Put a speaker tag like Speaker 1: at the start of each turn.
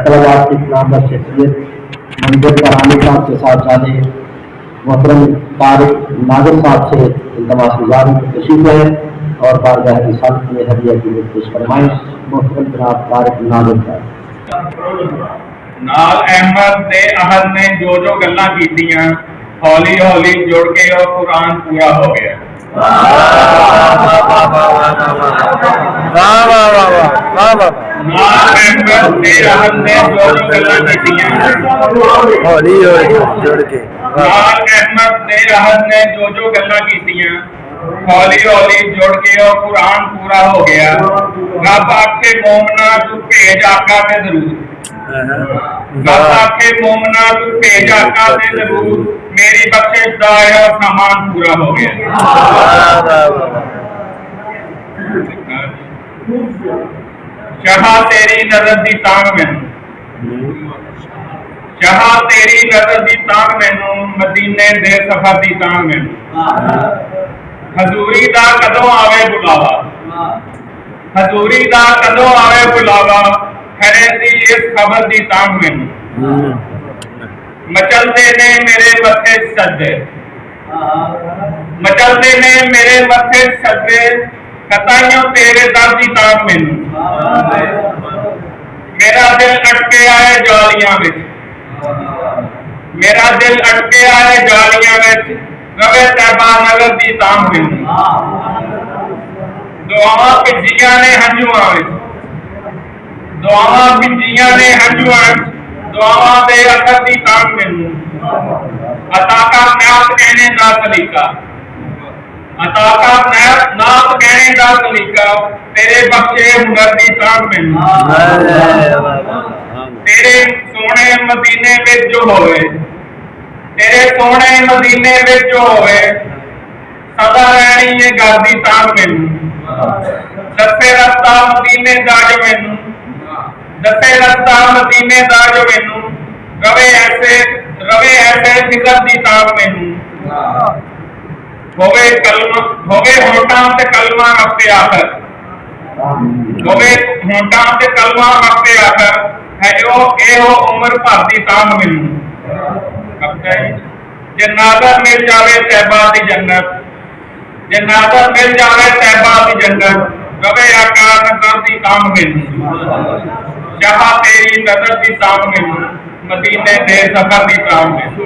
Speaker 1: फैसलाबाद के नामवर शख्सियत मंजर करानी साहब के साथ जाने मोहतरम तारिक नागर साहब से इल्तमास गुजार तशरीफ है और बारगाह रिसालत में हदिया की पेश फरमाएं। मोहतरम जनाब तारिक नागर साहब।
Speaker 2: नाल अहमद ने अहद ने जो गल्लां कीतियां हौली हौली जुड़ के और कुरान पूरा हो गया। नाल अहमद ने अहद ने जो गल्लां कीतियां
Speaker 3: हौली हौली जुड़ के
Speaker 2: नाल अहमद ने अहद ने जो गल्लां कीतियां हौली हौली जुड़ के और कुरान पूरा हो गया। रब आखे मोमना तू भेज आका ते जरूर रब आखे मोमना तू भेज आका ते जरूर मेरी बख्शिश दा और सामान पूरा हो गया। चाहा तेरी नजर दी तांग मैनू चाहा तेरी नजर दी तांग मैनू मदीने दे सफर दी तांग मैनू हजूरी दा कदों आवे बुलावा हजूरी दा कदों आवे बुलावा खरे दी इस खबर दी तांग मैनू मचलते ने मेरे मथे सजदे मचलते ने मेरे मथे सजदे कताइयों तेरे दर दी तांग मैनू मेरा दिल अटके आए जालियां विच मेरा दिल अटके आए जालियां विच रवे तैबा नगर दी तांग मैनू दुआवां भिजियां ने हंजुआं विच दुआवां भिजियां ने हंजुआं विच दुआवां दे असर दी तांग मैनू अता कर नात कहने दा सलीका अता कर नात कहने दा सलीका तेरे बख्शे हुनर दी तांग मैनू तेरे सोने मदीने विच जो होवे तेरे सोने मदीने विच जो होवे सदा रहनी ये घर दी तांग मैनू दसे रस्ता मदीने दा जो मैनू दसे रस्ता मदीने दा जो मैनू रवे ऐसे फिक्र दी तांग मैनू होवे होटां ते कलमा रस्ते आखर होवे होटां ते कलमा रस्ते आखर है जो एहो उम्र भर दी तांग मैनू जे नादर मिल जावे तैबा दी जन्नत जे नादर मिल जावे तैबा दी जन्नत रवे आका नजर दी तांग मैनू चाहा तेरी नजर दी तांग मैनू मदीने दे सफर दी तांग मैनू।